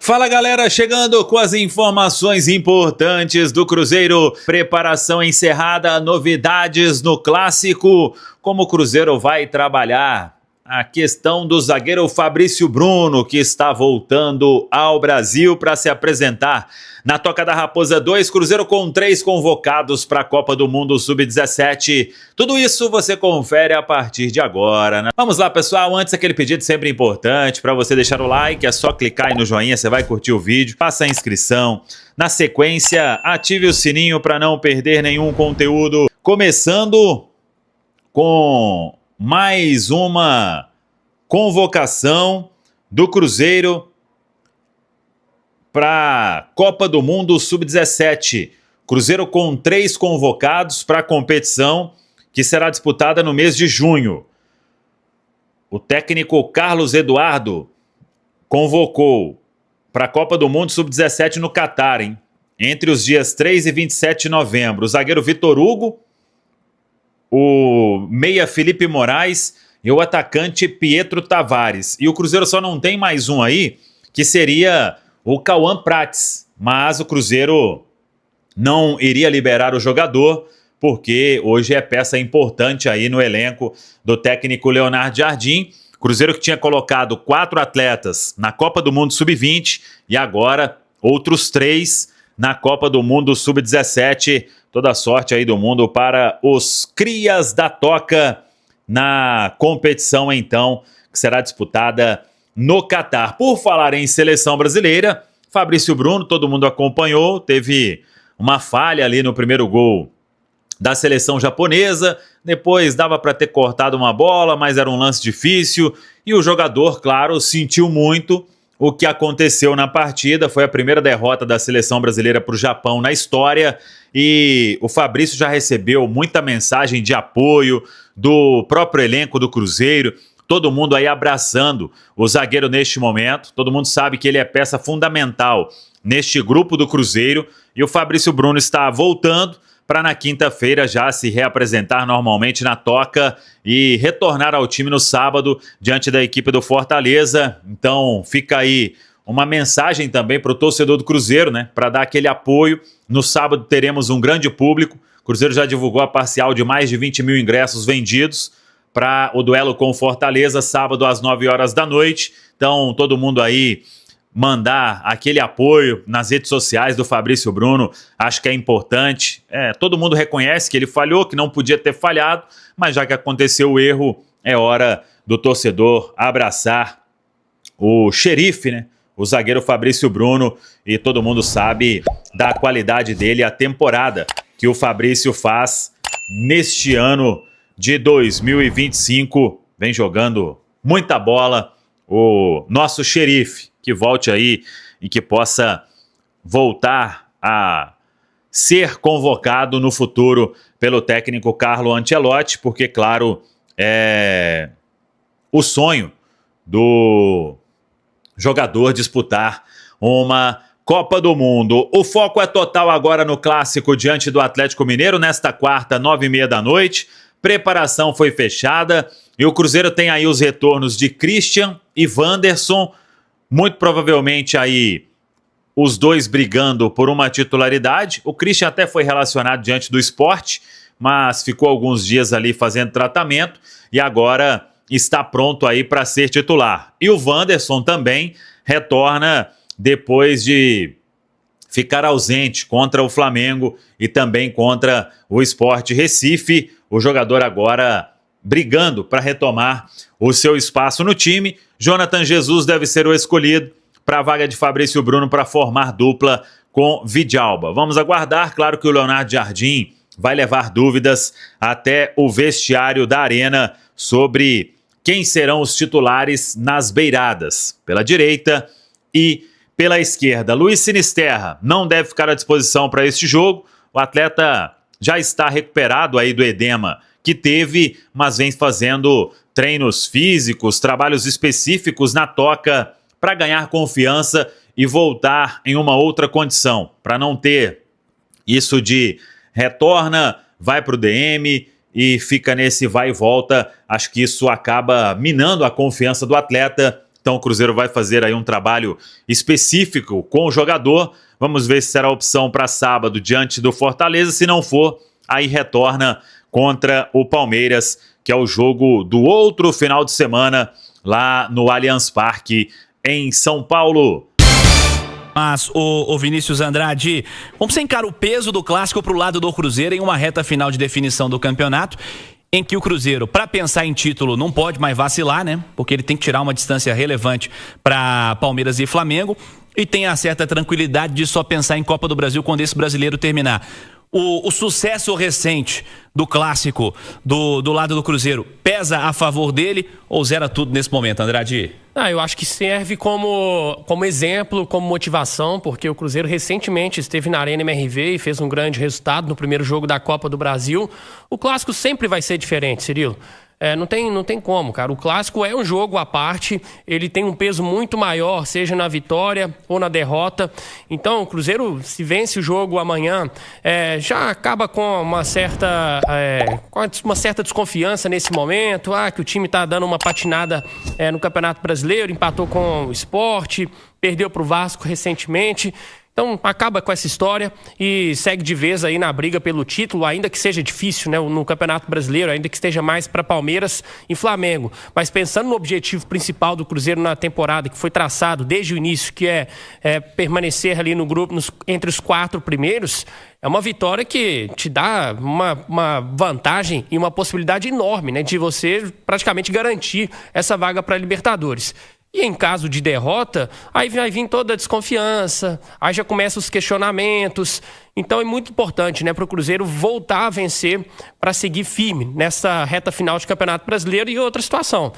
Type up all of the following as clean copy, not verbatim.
Fala galera, chegando com as informações importantes do Cruzeiro. Preparação encerrada, novidades no clássico. Como o Cruzeiro vai trabalhar a questão do zagueiro Fabrício Bruno, que está voltando ao Brasil para se apresentar na Toca da Raposa 2, Cruzeiro com 3 convocados para a Copa do Mundo Sub-17. Tudo isso você confere a partir de agora, né? Vamos lá, pessoal. Antes, aquele pedido sempre importante para você deixar o like. É só clicar aí no joinha, você vai curtir o vídeo. Faça a inscrição. Na sequência, ative o sininho para não perder nenhum conteúdo. Começando com mais uma convocação do Cruzeiro para a Copa do Mundo Sub-17. Cruzeiro com 3 convocados para a competição que será disputada no mês de junho. O técnico Carlos Eduardo convocou para a Copa do Mundo Sub-17 no Catar, hein? Entre os dias 3 e 27 de novembro. O zagueiro Vitor Hugo, o meia Felipe Moraes e o atacante Pietro Tavares. E o Cruzeiro só não tem mais um aí, que seria o Cauã Prates. Mas o Cruzeiro não iria liberar o jogador, porque hoje é peça importante aí no elenco do técnico Leonardo Jardim. Cruzeiro que tinha colocado 4 atletas na Copa do Mundo Sub-20 e agora outros 3 na Copa do Mundo Sub-17. Toda a sorte aí do mundo para os crias da Toca na competição, então, que será disputada no Catar. Por falar em seleção brasileira, Fabrício Bruno, todo mundo acompanhou, teve uma falha ali no primeiro gol da seleção japonesa, depois dava para ter cortado uma bola, mas era um lance difícil, e o jogador, claro, sentiu muito o que aconteceu na partida. Foi a primeira derrota da seleção brasileira para o Japão na história, e o Fabrício já recebeu muita mensagem de apoio do próprio elenco do Cruzeiro, todo mundo aí abraçando o zagueiro neste momento. Todo mundo sabe que ele é peça fundamental neste grupo do Cruzeiro, e o Fabrício Bruno está voltando para na quinta-feira já se reapresentar normalmente na Toca e retornar ao time no sábado diante da equipe do Fortaleza. Então fica aí uma mensagem também para o torcedor do Cruzeiro, né, para dar aquele apoio. No sábado teremos um grande público. O Cruzeiro já divulgou a parcial de mais de 20 mil ingressos vendidos para o duelo com o Fortaleza, sábado às 9 horas da noite. Então todo mundo aí mandar aquele apoio nas redes sociais do Fabrício Bruno, acho que é importante. Todo mundo reconhece que ele falhou, que não podia ter falhado, mas já que aconteceu o erro, é hora do torcedor abraçar o xerife, né? O zagueiro Fabrício Bruno, e todo mundo sabe da qualidade dele, a temporada que o Fabrício faz neste ano de 2025. Vem jogando muita bola o nosso xerife. Que volte aí e que possa voltar a ser convocado no futuro pelo técnico Carlo Ancelotti, porque, claro, é o sonho do jogador disputar uma Copa do Mundo. O foco é total agora no clássico diante do Atlético Mineiro, nesta quarta, 9h30 da noite. Preparação foi fechada e o Cruzeiro tem aí os retornos de Christian e Wanderson. Muito provavelmente aí os dois brigando por uma titularidade. O Christian até foi relacionado diante do Sport, mas ficou alguns dias ali fazendo tratamento e agora está pronto aí para ser titular. E o Wanderson também retorna depois de ficar ausente contra o Flamengo e também contra o Sport Recife. O jogador agora brigando para retomar o seu espaço no time. Jonathan Jesus deve ser o escolhido para a vaga de Fabrício Bruno para formar dupla com Vidalba. Vamos aguardar. Claro que o Leonardo Jardim vai levar dúvidas até o vestiário da Arena sobre quem serão os titulares nas beiradas, pela direita e pela esquerda. Luiz Sinisterra não deve ficar à disposição para este jogo. O atleta já está recuperado aí do edema que teve, mas vem fazendo treinos físicos, trabalhos específicos na Toca para ganhar confiança e voltar em uma outra condição, para não ter isso de retorna, vai para o DM e fica nesse vai e volta. Acho que isso acaba minando a confiança do atleta. Então o Cruzeiro vai fazer aí um trabalho específico com o jogador. Vamos ver se será opção para sábado diante do Fortaleza. Se não for, aí retorna contra o Palmeiras, que é o jogo do outro final de semana lá no Allianz Parque, em São Paulo. Mas, o Vinícius Andrade, como você encara o peso do clássico para o lado do Cruzeiro em uma reta final de definição do campeonato, em que o Cruzeiro, para pensar em título, não pode mais vacilar, né? Porque ele tem que tirar uma distância relevante para Palmeiras e Flamengo, e tem a certa tranquilidade de só pensar em Copa do Brasil quando esse brasileiro terminar. O sucesso recente do clássico do lado do Cruzeiro pesa a favor dele ou zera tudo nesse momento, Andrade? Eu acho que serve como exemplo, como motivação, porque o Cruzeiro recentemente esteve na Arena MRV e fez um grande resultado no primeiro jogo da Copa do Brasil. O clássico sempre vai ser diferente, Cirilo. Não tem como, cara. O clássico é um jogo à parte, ele tem um peso muito maior, seja na vitória ou na derrota. Então, o Cruzeiro, se vence o jogo amanhã, já acaba com uma certa desconfiança nesse momento. Que o time tá dando uma patinada no Campeonato Brasileiro, empatou com o Sport, perdeu pro Vasco recentemente. Então, acaba com essa história e segue de vez aí na briga pelo título, ainda que seja difícil, né, no Campeonato Brasileiro, ainda que esteja mais para Palmeiras e Flamengo. Mas pensando no objetivo principal do Cruzeiro na temporada, que foi traçado desde o início, que é permanecer ali no grupo, entre os 4 primeiros, é uma vitória que te dá uma vantagem e uma possibilidade enorme, né, de você praticamente garantir essa vaga para a Libertadores. E em caso de derrota, aí vai vir toda a desconfiança, aí já começam os questionamentos. Então é muito importante, né, para o Cruzeiro voltar a vencer para seguir firme nessa reta final de Campeonato Brasileiro. E outra situação,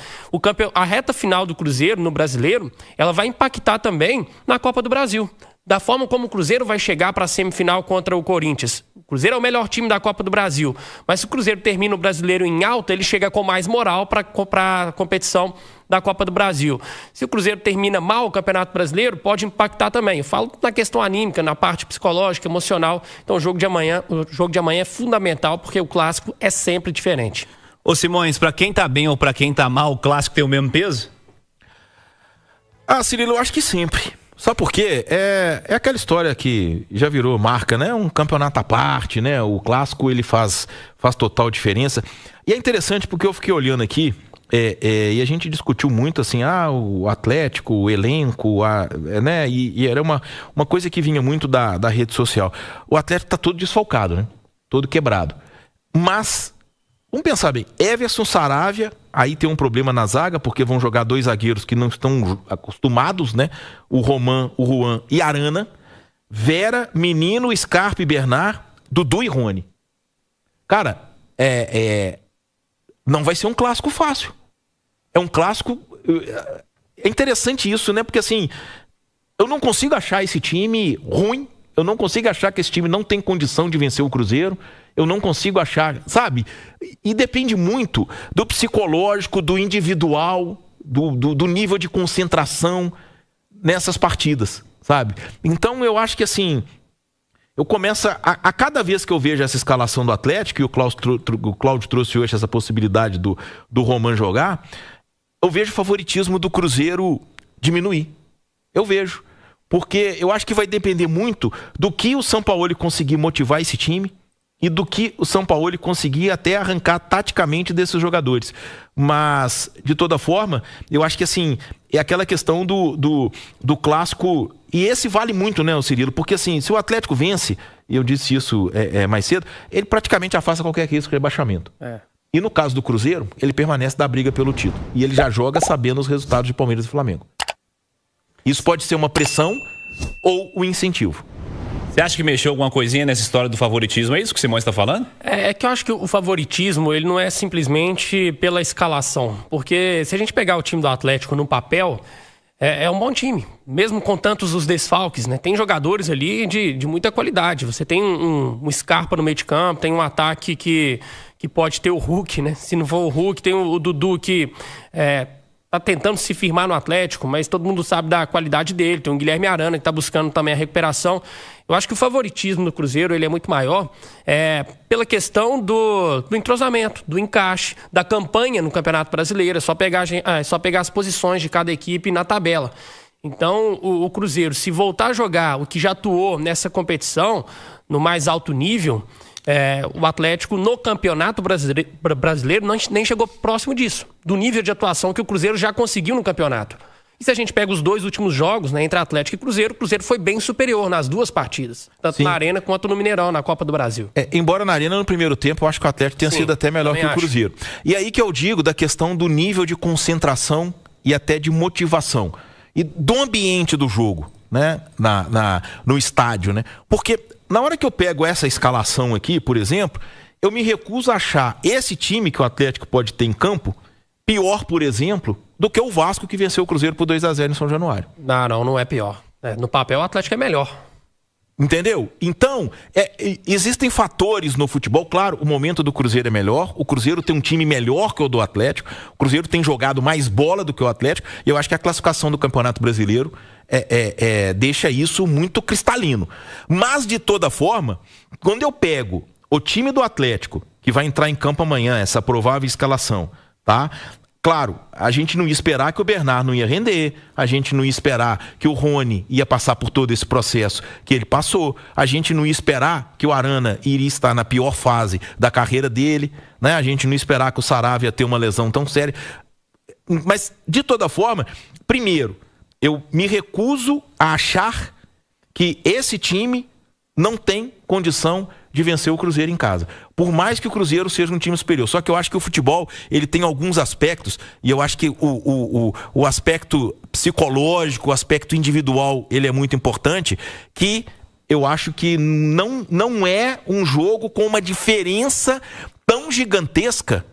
a reta final do Cruzeiro no Brasileiro, ela vai impactar também na Copa do Brasil. Da forma como o Cruzeiro vai chegar para a semifinal contra o Corinthians. O Cruzeiro é o melhor time da Copa do Brasil, mas se o Cruzeiro termina o Brasileiro em alta, ele chega com mais moral para a competição da Copa do Brasil. Se o Cruzeiro termina mal o Campeonato Brasileiro, pode impactar também. Eu falo na questão anímica, na parte psicológica, emocional. Então o jogo de amanhã é fundamental, porque o clássico é sempre diferente. Ô Simões, para quem tá bem ou para quem tá mal, o clássico tem o mesmo peso? Cirilo, eu acho que sempre. Sabe por quê? É aquela história que já virou marca, né? Um campeonato à parte, né? O clássico, ele faz total diferença. E é interessante porque eu fiquei olhando aqui, e a gente discutiu muito assim, o Atlético, o elenco, né? E era uma coisa que vinha muito da rede social. O Atlético tá todo desfalcado, né? Todo quebrado. Mas, vamos pensar bem, Everson, Saravia, aí tem um problema na zaga, porque vão jogar 2 zagueiros que não estão acostumados, né? O Roman, o Juan e Arana. Vera, Menino, Scarpa e Bernard, Dudu e Rony. Cara, não vai ser um clássico fácil. É um clássico... É interessante isso, né? Porque assim, eu não consigo achar esse time ruim, eu não consigo achar que esse time não tem condição de vencer o Cruzeiro, eu não consigo achar, sabe? E depende muito do psicológico, do individual, do nível de concentração nessas partidas, sabe? Então eu acho que assim, eu começo a cada vez que eu vejo essa escalação do Atlético, e o Cláudio trouxe hoje essa possibilidade do Roman jogar, eu vejo o favoritismo do Cruzeiro diminuir. Eu vejo. Porque eu acho que vai depender muito do que o Sampaoli conseguir motivar esse time e do que o Sampaoli conseguir até arrancar taticamente desses jogadores. Mas, de toda forma, eu acho que assim, é aquela questão do clássico, e esse vale muito, né, o Cirilo? Porque assim, se o Atlético vence, e eu disse isso mais cedo, ele praticamente afasta qualquer risco de rebaixamento. E no caso do Cruzeiro, ele permanece da briga pelo título. E ele já joga sabendo os resultados de Palmeiras e Flamengo. Isso pode ser uma pressão ou um incentivo. Você acha que mexeu alguma coisinha nessa história do favoritismo? É isso que o Simões está falando? É que eu acho que o favoritismo, ele não é simplesmente pela escalação. Porque se a gente pegar o time do Atlético no papel, é um bom time. Mesmo com tantos os desfalques, né? Tem jogadores ali de muita qualidade. Você tem um Scarpa no meio de campo, tem um ataque que pode ter o Hulk, né? Se não for o Hulk, tem o Dudu que tá tentando se firmar no Atlético, mas todo mundo sabe da qualidade dele. Tem o Guilherme Arana que tá buscando também a recuperação. Eu acho que o favoritismo do Cruzeiro ele é muito maior pela questão do entrosamento, do encaixe, da campanha no Campeonato Brasileiro. É só pegar as posições de cada equipe na tabela. Então, o Cruzeiro, se voltar a jogar o que já atuou nessa competição, no mais alto nível, o Atlético no Campeonato Brasileiro nem chegou próximo disso, do nível de atuação que o Cruzeiro já conseguiu no campeonato. E se a gente pega os 2 últimos jogos, né, entre Atlético e Cruzeiro, o Cruzeiro foi bem superior nas 2 partidas. Tanto na Arena quanto no Mineirão, na Copa do Brasil. Embora na Arena, no primeiro tempo, eu acho que o Atlético tenha sido até melhor que o Cruzeiro. E aí que eu digo da questão do nível de concentração e até de motivação. E do ambiente do jogo, né, no estádio, né? Porque na hora que eu pego essa escalação aqui, por exemplo, eu me recuso a achar esse time que o Atlético pode ter em campo pior, por exemplo, do que o Vasco que venceu o Cruzeiro por 2-0 em São Januário. Não é pior. No papel, o Atlético é melhor. Entendeu? Então, existem fatores no futebol. Claro, o momento do Cruzeiro é melhor. O Cruzeiro tem um time melhor que o do Atlético. O Cruzeiro tem jogado mais bola do que o Atlético. E eu acho que a classificação do Campeonato Brasileiro deixa isso muito cristalino. Mas, de toda forma, quando eu pego o time do Atlético, que vai entrar em campo amanhã, essa provável escalação, tá? Claro, a gente não ia esperar que o Bernard não ia render, a gente não ia esperar que o Rony ia passar por todo esse processo que ele passou, a gente não ia esperar que o Arana iria estar na pior fase da carreira dele, né? A gente não ia esperar que o Saravia ia ter uma lesão tão séria. Mas, de toda forma, primeiro, eu me recuso a achar que esse time não tem condição de vencer o Cruzeiro em casa. Por mais que o Cruzeiro seja um time superior. Só que eu acho que o futebol, ele tem alguns aspectos, e eu acho que o aspecto psicológico, o aspecto individual, ele é muito importante, que eu acho que não é um jogo com uma diferença tão gigantesca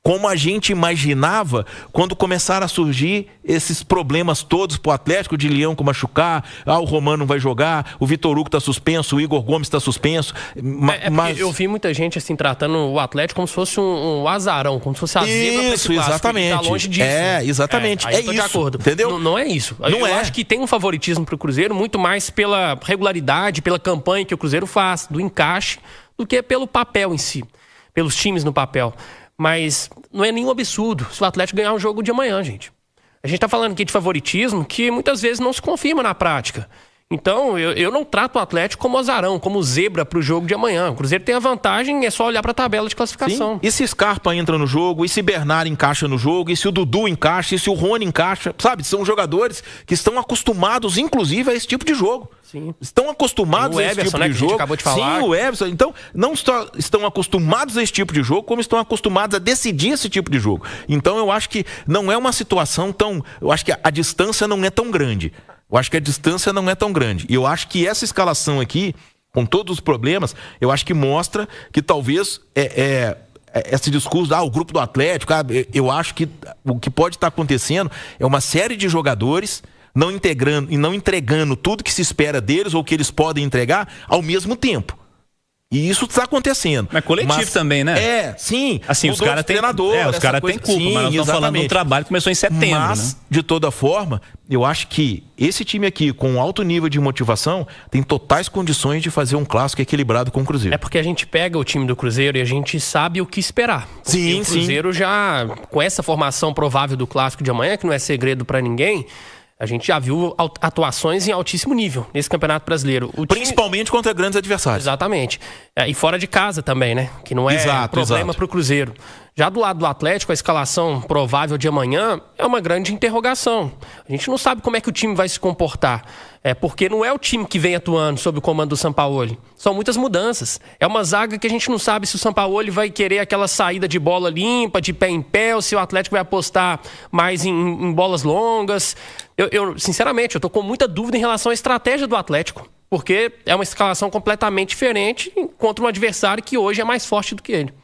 como a gente imaginava quando começaram a surgir esses problemas todos pro Atlético, de Leão com machucar, o Romano não vai jogar, o Vitor Hugo tá suspenso, o Igor Gomes tá suspenso. Mas eu vi muita gente assim tratando o Atlético como se fosse um azarão, como se fosse a zebra pra esse clássico, exatamente. tá longe disso. Exatamente. Aí eu tô de acordo. Entendeu? Não é isso. Eu acho que tem um favoritismo pro Cruzeiro muito mais pela regularidade, pela campanha que o Cruzeiro faz, do encaixe, do que pelo papel em si, pelos times no papel. Mas não é nenhum absurdo se o Atlético ganhar o jogo de amanhã, gente. A gente tá falando aqui de favoritismo que muitas vezes não se confirma na prática. Então, eu não trato o Atlético como azarão, como zebra pro jogo de amanhã. O Cruzeiro tem a vantagem, é só olhar pra tabela de classificação. Sim. E se Scarpa entra no jogo, e se Bernard encaixa no jogo, e se o Dudu encaixa, e se o Rony encaixa, sabe? São jogadores que estão acostumados, inclusive, a esse tipo de jogo. Sim. Estão acostumados a esse tipo de jogo. Que a gente acabou de falar. Sim, o Everson. Então, não só estão acostumados a esse tipo de jogo, como estão acostumados a decidir esse tipo de jogo. Então, eu acho que não é uma situação tão... Eu acho que a distância não é tão grande. E eu acho que essa escalação aqui, com todos os problemas, eu acho que mostra que talvez esse discurso, o grupo do Atlético, eu acho que o que pode estar acontecendo é uma série de jogadores não entregando tudo que se espera deles ou que eles podem entregar ao mesmo tempo. E isso está acontecendo. Mas coletivo também, né? Sim. Assim, os caras têm culpa, mas nós estamos falando de um trabalho que começou em setembro, mas, né? de toda forma, eu acho que esse time aqui, com alto nível de motivação, tem totais condições de fazer um clássico equilibrado com o Cruzeiro. É porque a gente pega o time do Cruzeiro e a gente sabe o que esperar. Sim, o Cruzeiro já, com essa formação provável do clássico de amanhã, que não é segredo para ninguém... A gente já viu atuações em altíssimo nível nesse Campeonato Brasileiro. Principalmente contra grandes adversários. Exatamente. E fora de casa também, né? Que não é problema para o Cruzeiro. Já do lado do Atlético, a escalação provável de amanhã é uma grande interrogação. A gente não sabe como é que o time vai se comportar. Porque não é o time que vem atuando sob o comando do Sampaoli. São muitas mudanças. É uma zaga que a gente não sabe se o Sampaoli vai querer aquela saída de bola limpa, de pé em pé, ou se o Atlético vai apostar mais em bolas longas. Sinceramente, eu tô com muita dúvida em relação à estratégia do Atlético. Porque é uma escalação completamente diferente contra um adversário que hoje é mais forte do que ele.